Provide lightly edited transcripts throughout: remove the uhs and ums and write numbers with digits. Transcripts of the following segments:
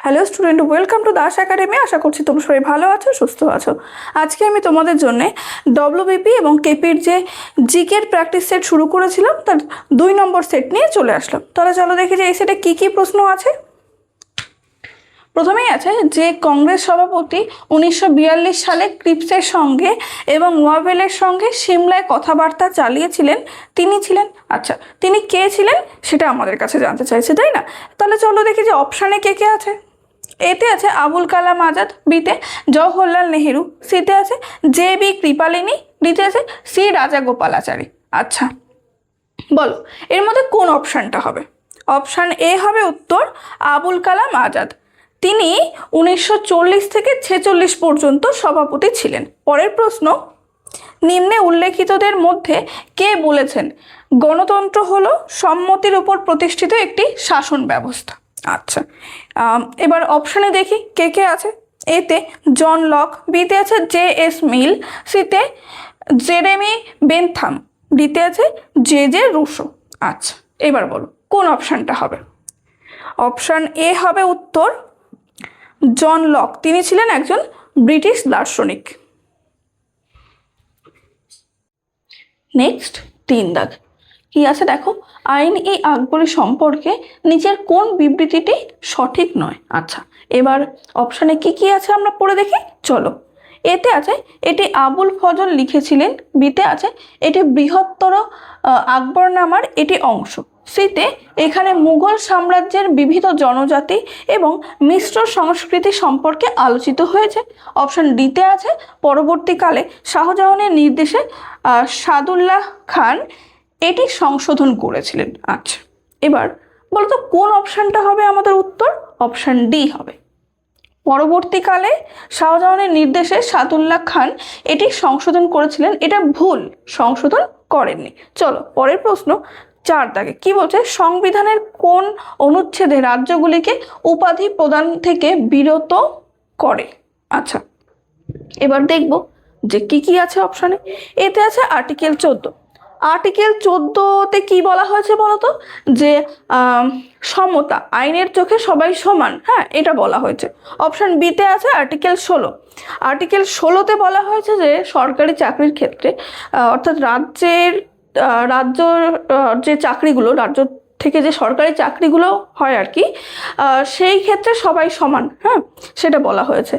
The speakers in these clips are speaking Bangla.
Hello student, welcome to Das academy. আশা করছি তোমরা সবাই ভালো আছো, সুস্থ আছো। আজকে আমি তোমাদের জন্য ডব্লিউবিপি এবং কেপির যে জিকের প্র্যাকটিস সেট শুরু করেছিলাম তার 2 নম্বর সেট নিয়ে চলে আসলাম। তাহলে চলো দেখি যে এই সেটে কী কী প্রশ্ন আছে। প্রথমেই আছে যে কংগ্রেস সভাপতি 1942 সালে ক্রিপসের সঙ্গে এবং ওয়াভেলের সঙ্গে সিমলায় কথাবার্তা চালিয়েছিলেন, তিনি ছিলেন। আচ্ছা, তিনি কে ছিলেন সেটা আমাদের কাছে জানতে চাইছে, তাই না? তাহলে চলো দেখি যে অপশানে কে কে আছে। এতে আছে আবুল কালাম আজাদ, বিতে জওহরলাল নেহেরু, সিতে আছে জে.বি. কৃপালিনী, ডিতে আছে সি রাজাগোপালাচারী। আচ্ছা বলো এর মধ্যে কোন অপশানটা হবে? অপশান এ হবে উত্তর আবুল কালাম আজাদ। তিনি 1940 থেকে 46 পর্যন্ত সভাপতি ছিলেন। পরের প্রশ্ন, নিম্নে উল্লেখিতদের মধ্যে কে বলেছেন গণতন্ত্র হলো সম্মতির উপর প্রতিষ্ঠিত একটি শাসন ব্যবস্থা? আচ্ছা, এবার অপশানে দেখি কে কে আছে। এতে জন লক, বিতে আছে জে.এস. মিল, সিতে জেরেমি বেনথাম, ডিতে আছে জে.জে. রুশো। আচ্ছা এবার বলো কোন অপশানটা হবে? অপশান এ হবে উত্তর জন লক। তিনি ছিলেন একজন ব্রিটিশ দার্শনিক। নেক্সট 3 দাগ কি আছে দেখো, আইন-ই আকবরী সম্পর্কে নিচের কোন বিবৃতিটি সঠিক নয়? আচ্ছা এবার অপশানে কি কি আছে আমরা পড়ে দেখি, চলো। এতে আছে এটি আবুল ফজল লিখেছিলেন, বিতে আছে এটি বৃহত্তর আকবরনামার এটি অংশ, সিতে এখানে মুঘল সাম্রাজ্যের বিবিধ জনজাতি এবং মিশ্র সংস্কৃতি সম্পর্কে আলোচিত হয়েছে। অপশন ডিতে আছে পরবর্তীকালে শাহজাহানের নির্দেশে সাদুল্লাহ খান এটি সংশোধন করেছিলেন। আচ্ছা এবার বলতো কোন অপশানটা হবে আমাদের উত্তর? অপশান ডি হবে পরবর্তীকালে শাহজাহানের নির্দেশে সাদুল্লাহ খান এটি সংশোধন করেছিলেন। এটা ভুল, সংশোধন করেননি। চলো পরের প্রশ্ন 4 দাগে কি বলছে, সংবিধানের কোন অনুচ্ছেদে রাজ্যগুলিকে উপাধি প্রদান থেকে বিরত করে? আচ্ছা এবার দেখব যে কি কি আছে অপশানে। এতে আছে আর্টিকেল 14। আর্টিকেল 14তে কি বলা হয়েছে বলতো, যে সমতা, আইনের চোখে সবাই সমান, হ্যাঁ এটা বলা হয়েছে। অপশান বিতে আছে আর্টিকেল 16। আর্টিকেল 16তে বলা হয়েছে যে সরকারি চাকরির ক্ষেত্রে অর্থাৎ রাজ্য যে চাকরিগুলো, রাজ্য থেকে যে সরকারি চাকরিগুলো হয় আর কি, সেই ক্ষেত্রে সবাই সমান, হ্যাঁ সেটা বলা হয়েছে।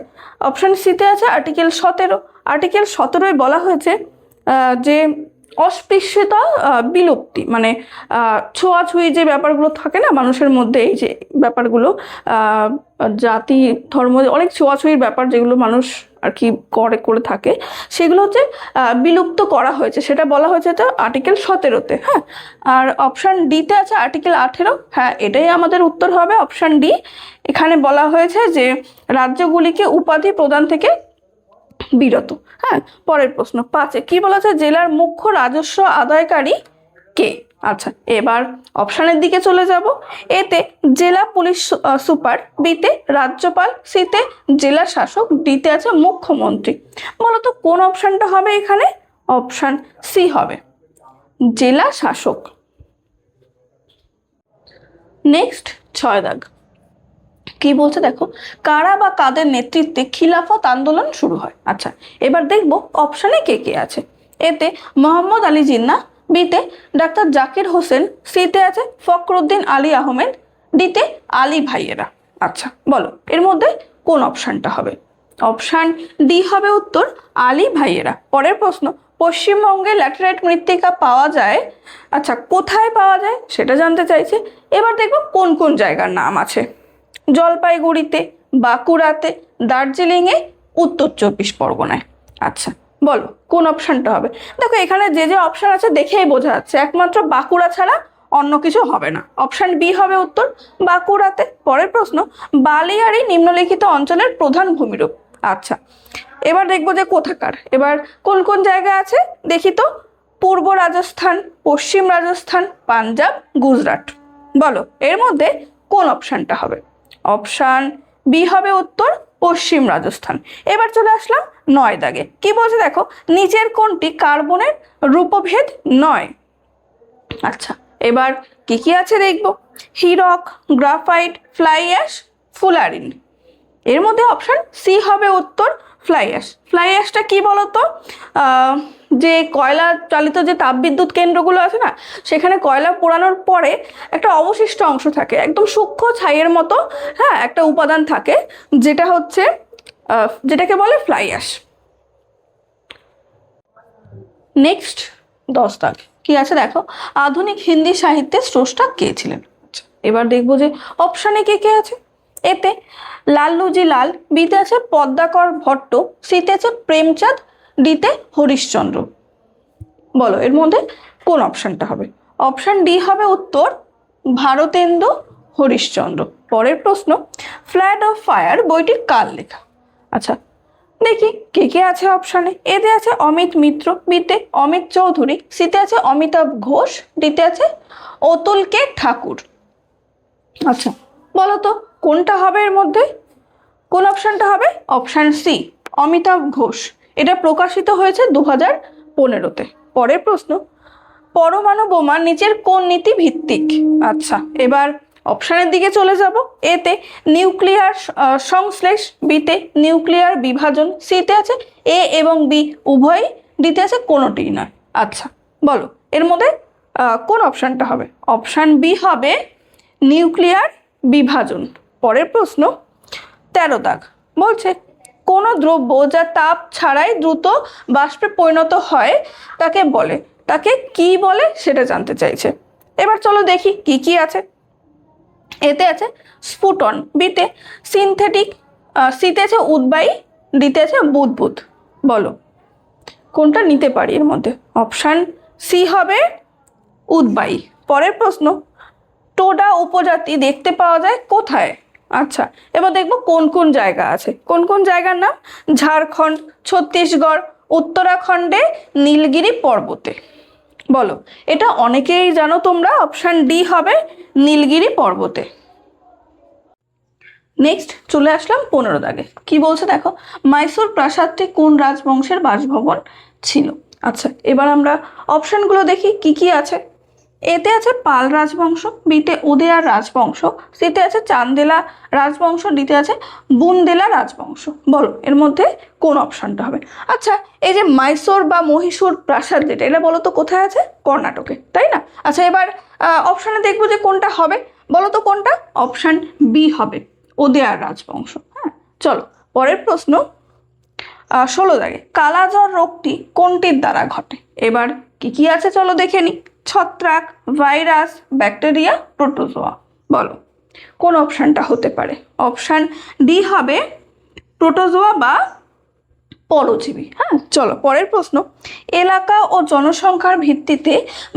অপশান সিতে আছে আর্টিকেল 17। আর্টিকেল 17-এ বলা হয়েছে যে অস্পৃশ্যতা বিলুপ্তি, মানে ছোঁয়াছুঁয়ি যে ব্যাপারগুলো থাকে না মানুষের মধ্যে, এই যে ব্যাপারগুলো জাতি ধর্ম অনেক ছোঁয়াছুঁয়ির ব্যাপার যেগুলো মানুষ আর কি করে থাকে, সেগুলো হচ্ছে বিলুপ্ত করা হয়েছে, সেটা বলা হয়েছে তো আর্টিকেল 17-তে। হ্যাঁ, আর অপশান ডিতে আছে আর্টিকেল 18। হ্যাঁ এটাই আমাদের উত্তর হবে অপশান ডি। এখানে বলা হয়েছে যে রাজ্যগুলিকে উপাধি প্রদান থেকে বিরত। হ্যাঁ, পরের প্রশ্ন 5-এ কি বলেছে, জেলার মুখ্য রাজস্ব আদায়কারী কে? আচ্ছা এবার অপশানের দিকে চলে যাব। এতে জেলা পুলিশ সুপার, বিতে রাজ্যপাল, সিতে জেলা শাসক, ডিতে আছে মুখ্যমন্ত্রী। বলতো কোন অপশানটা হবে এখানে? অপশান সি হবে জেলা শাসক। নেক্সট 6 দাগ কি বলছে দেখো, কারা বা কাদের নেতৃত্বে খিলাফত আন্দোলন শুরু হয়? আচ্ছা এবার দেখবো অপশানে কে কে আছে। এতে মোহাম্মদ আলী জিন্নাহ, বিতে ডাক্তার জাকির হোসেন, সিতে আছে ফখরুদ্দিন আলী আহমেদ, ডিতে আলী ভাইয়েরা। আচ্ছা বলো এর মধ্যে কোন অপশানটা হবে? অপশান ডি হবে উত্তর আলী ভাইয়েরা। পরের প্রশ্ন, পশ্চিমবঙ্গে ল্যাটেরাইট মৃত্তিকা পাওয়া যায়, আচ্ছা কোথায় পাওয়া যায় সেটা জানতে চাইছে। এবার দেখবো কোন কোন জায়গার নাম আছে। জলপাইগুড়িতে, বাঁকুড়াতে, দার্জিলিংয়ে, উত্তর 24 পরগনায়। আচ্ছা বলো কোন অপশানটা হবে? দেখো এখানে যে যে অপশান আছে দেখেই বোঝা যাচ্ছে একমাত্র বাঁকুড়া ছাড়া অন্য কিছু হবে না। অপশান বি হবে উত্তর বাঁকুড়াতে। পরের প্রশ্ন, বালিয়াড়ি নিম্নলিখিত অঞ্চলের প্রধান ভূমিরূপ। আচ্ছা এবার দেখবো যে কোথাকার, এবার কোন কোন জায়গা আছে দেখি তো। পূর্ব রাজস্থান, পশ্চিম রাজস্থান, পাঞ্জাব, গুজরাট। বলো এর মধ্যে কোন অপশানটা হবে? অপশান বি হবে উত্তর পশ্চিম রাজস্থান। এবার চলে আসলাম 9 দাগে কি বলছে দেখো, নিচের কোনটি কার্বনের রূপভেদ নয়? আচ্ছা এবার কি কি আছে দেখবো, Hirak, graphite, fly ash, fullerene. এর মধ্যে অপশান সি হবে উত্তর, ফ্লাই অ্যাশ। ফ্লাই অ্যাশটা কী বলতো, যে কয়লা চালিত যে তাপবিদ্যুৎ কেন্দ্রগুলো আছে না, সেখানে কয়লা পোড়ানোর পরে একটা অবশিষ্ট অংশ থাকে, একদম সূক্ষ্ম ছাইয়ের মতো, হ্যাঁ, একটা উপাদান থাকে, যেটা হচ্ছে যেটাকে বলে ফ্লাই অ্যাশ। নেক্সট 10 দাগ কি আছে দেখো, আধুনিক হিন্দি সাহিত্যের স্রষ্টা কে ছিলেন। এবার দেখবো যে অপশানে কে কে আছে। এতে লাল্লুজি লাল, বিতে আছে পদ্মাকর ভট্ট, সিতে আছে প্রেমচাঁদ, ডিতে হরিশচন্দ্র। বলো এর মধ্যে কোন অপশানটা হবে। অপশান ডি হবে উত্তর, ভারতেন্দু হরিশচন্দ্র। পরের প্রশ্ন, ফ্ল্যাগ অফ ফায়ার বইটি কার লেখা। আচ্ছা দেখি কে কে আছে অপশানে। এতে আছে অমিত মিত্র, বিতে অমিত চৌধুরী, সিতে আছে অমিতাভ ঘোষ, ডিতে আছে অতুল কে ঠাকুর। আচ্ছা বলো তো কোনটা হবে এর মধ্যে, কোন অপশানটা হবে। Option C, Amitav Ghosh. এটা প্রকাশিত হয়েছে 2015-তে। পরের প্রশ্ন, পরমাণু বোমা নিচের কোন নীতি ভিত্তিক। আচ্ছা এবার অপশানের দিকে চলে যাব। এতে নিউক্লিয়ার সংশ্লেষ, বিতে নিউক্লিয়ার বিভাজন, সিতে আছে এ এবং বি উভয়ই, ডিতে আছে কোনোটিই নয়। আচ্ছা বলো এর মধ্যে কোন অপশানটা হবে। অপশান বি হবে নিউক্লিয়ার বিভাজন। পরের প্রশ্ন 13 দাগ বলছে, কোনো দ্রব্য যা তাপ ছাড়াই দ্রুত বাষ্পে পরিণত হয় তাকে বলে, তাকে কি বলে সেটা জানতে চাইছে। এবার চলো দেখি কি কি আছে। এতে আছে স্ফুটন, বিতে সিনথেটিক, সিতে আছে উদ্বায়ী, ডিতে আছে বুদবুদ। বলো কোনটা নিতে পারি এর মধ্যে। অপশান সি হবে উদ্বায়ী। পরের প্রশ্ন, টোডা উপজাতি দেখতে পাওয়া যায় কোথায়। আচ্ছা এবার দেখবো কোন কোন জায়গা আছে, কোন কোন জায়গার নাম। ঝাড়খণ্ড, ছত্তিশগড়, উত্তরাখণ্ডে, নীলগিরি পর্বতে। বলো এটা অনেকেই জানো তোমরা, অপশান ডি হবে নীলগিরি পর্বতে। নেক্সট চলে আসলাম 15 দাগে কি বলছে দেখো, মাইসোর প্রাসাদটি কোন রাজবংশের বাসভবন ছিল। আচ্ছা এবার আমরা অপশানগুলো দেখি কি কি আছে। এতে আছে পাল রাজবংশ, বিতে উদয়ার রাজবংশ, সিতে আছে চান্দেলা রাজবংশ, ডিতে আছে বুন্দেলা রাজবংশ। বলো এর মধ্যে কোন অপশানটা হবে। আচ্ছা এই যে মাইসোর বা মহীশূর প্রাসাদ যেটা, এটা বলো তো কোথায় আছে, কর্ণাটকে, তাই না। আচ্ছা এবার অপশানে দেখবো যে কোনটা হবে, বলো তো কোনটা। অপশান বি হবে উদয়ার রাজবংশ। হ্যাঁ চলো পরের প্রশ্ন 16 দাগে, কালাজ্বর রোগটি কোনটির দ্বারা ঘটে। এবার কি কি আছে চলো দেখে নি। ছত্রাক, ভাইরাস, ব্যাকটেরিয়া, প্রোটোজোয়া। বলো কোন অপশানটা হতে পারে। অপশান ডি হবে প্রোটোজোয়া বা পরজীবী। হ্যাঁ চলো পরের প্রশ্ন, এলাকা ও জনসংখ্যার ভিত্তিতে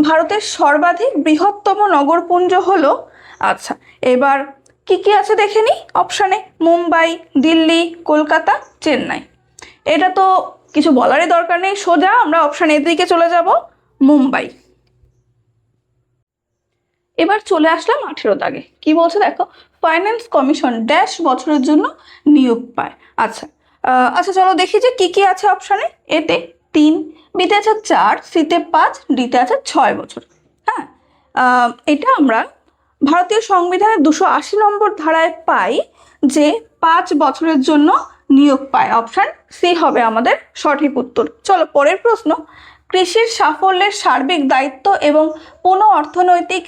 ভারতের সর্বাধিক বৃহত্তম নগরপুঞ্জ হলো। আচ্ছা এবার কি কি আছে দেখে নি। অপশানে মুম্বাই, দিল্লি, কলকাতা, চেন্নাই। এটা তো কিছু বলারই দরকার নেই, সোজা আমরা অপশান এর দিকে চলে যাব, মুম্বাই। এবার চলে আসলাম 18 দাগে কি বলছে দেখো, ফাইন্যান্স কমিশন ড্যাশ বছরের জন্য নিয়োগ পায়। আচ্ছা আচ্ছা চলো দেখি যে কি কি আছে অপশানে। এতে 3, বিতে আছে 4, সিতে 5, ডিতে আছে 6 বছর। হ্যাঁ এটা আমরা ভারতীয় সংবিধানের 280 নম্বর ধারায় পাই যে 5 বছরের জন্য নিয়োগ পায়। অপশান সি হবে আমাদের সঠিক উত্তর। চলো পরের প্রশ্ন, কৃষির সাফল্যের সার্বিক দায়িত্ব এবং পুনঃ অর্থনৈতিক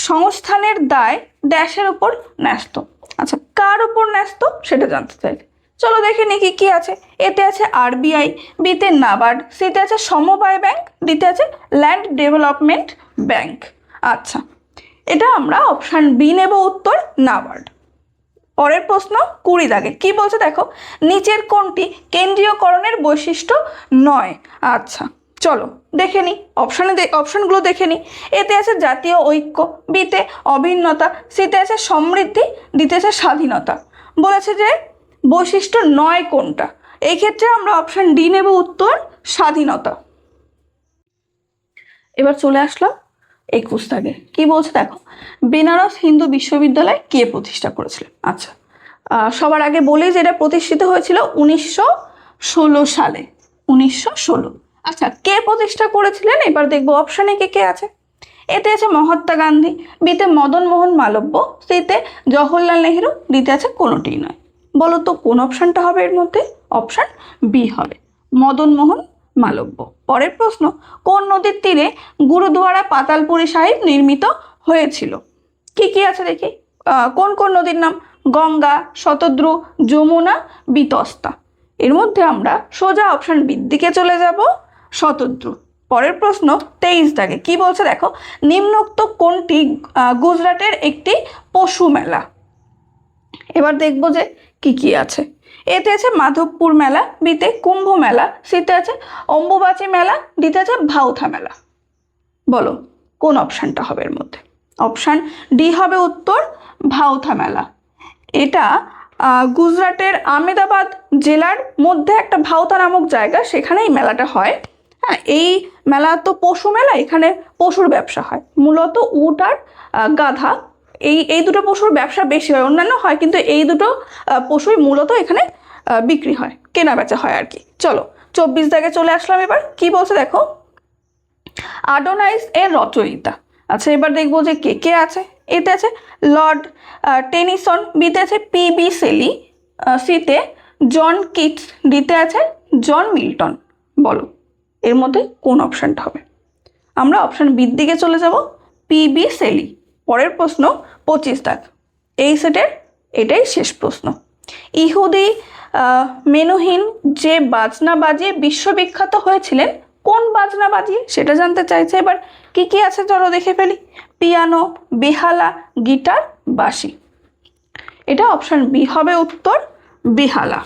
সংস্থানের দায় ড্যাশের উপর ন্যস্ত। আচ্ছা কার উপর ন্যস্ত সেটা জানতে চাইলে চলো দেখে নি কি কি আছে। এতে আছে আরবিআই, বিতে নাবার্ড, সিতে আছে সমবায় ব্যাংক, ডিতে আছে ল্যান্ড ডেভেলপমেন্ট ব্যাংক। আচ্ছা এটা আমরা অপশান বি নেব উত্তর, নাবার্ড। পরের প্রশ্ন 20 দাগে কি বলছে দেখো, নিচের কোনটি কেন্দ্রীয়করণের বৈশিষ্ট্য নয়। আচ্ছা চলো দেখে নি অপশানগুলো দেখে নি। এতে আছে জাতীয় ঐক্য, বিতে অভিন্নতা, সিতে আছে সমৃদ্ধি, ডিতে আছে স্বাধীনতা। বলেছে যে বৈশিষ্ট্য নয় কোনটা, এই ক্ষেত্রে আমরা অপশান ডি নেব উত্তর, স্বাধীনতা। এবার চলে আসলাম 21 দাগে কি বলছে দেখো, বেনারস হিন্দু বিশ্ববিদ্যালয় কে প্রতিষ্ঠা করেছিলেন। আচ্ছা সবার আগে বলি যে এটা প্রতিষ্ঠিত হয়েছিল 1916 সালে, 1916। আচ্ছা কে প্রতিষ্ঠা করেছিলেন, এবার দেখবো অপশানে কে কে আছে। এতে আছে মহাত্মা গান্ধী, বিতে মদন মোহন মালব্য, সিতে জওহরলাল নেহেরু, ডিতে আছে কোনোটিই নয়। বলো তো কোন অপশানটা হবে এর মধ্যে? অপশান বি হবে, মদন মোহন মালব্য। পরের প্রশ্ন, কোন নদীর তীরে গুরুদুয়ারা পাতালপুরি সাহিব নির্মিত হয়েছিল? কি কি আছে দেখি, কোন কোন নদীর নাম? গঙ্গা, শতদ্রু, যমুনা, বিতস্তা। এর মধ্যে আমরা সোজা অপশান বির দিকে চলে যাব, শতদ্রু। পরের প্রশ্ন 23 দাগে কি বলছে দেখো, নিম্নোক্ত কোনটি গুজরাটের একটি পশু মেলা? এবার দেখবো যে কি কি আছে। এতে আছে মাধবপুর মেলা, বিতে কুম্ভ মেলা, সিতে আছে অম্বুবাচী মেলা, ডিতে আছে ভাউথা মেলা। বলো কোন অপশানটা হবে এর মধ্যে? অপশান ডি হবে উত্তর, ভাউথা মেলা। এটা গুজরাটের আহমেদাবাদ জেলার মধ্যে একটা ভাউতা নামক জায়গা, সেখানে এই মেলাটা হয়। হ্যাঁ, এই মেলা তো পশু মেলা, এখানে পশুর ব্যবসা হয়, মূলত উট আর গাধা, এই দুটো পশুর ব্যবসা বেশি হয়, অন্যান্য হয় কিন্তু এই দুটো পশুই মূলত এখানে বিক্রি হয়, কেনা বেচা হয় আর কি। চলো 24 দাগে চলে আসলাম। এবার কি বলছে দেখো, আডোনাইস এর রচয়িতা। আচ্ছা, এবার দেখবো যে কে কে আছে। এতে আছে লর্ড টেনিসন, বিতে আছে পিবি শেলি, সিতে জন কিটস, ডিতে আছে জন মিল্টন। বলো এর মধ্যে কোন অপশানটা হবে? আমরা অপশান বির দিকে চলে যাব, পিবি শেলি। পরের প্রশ্ন 25 দাগ, এই সেটের এটাই শেষ প্রশ্ন। ইহুদি মেনুহিন যে বাজনা বাজিয়ে বিশ্ববিখ্যাত হয়েছিলেন, কোন বাজনা বাজিয়ে সেটা জানতে চাইছে। এবার কি কি আছে চলো দেখে ফেলি, পিয়ানো, বেহালা, গিটার, বাঁশি। এটা অপশান বি হবে উত্তর, বেহালা।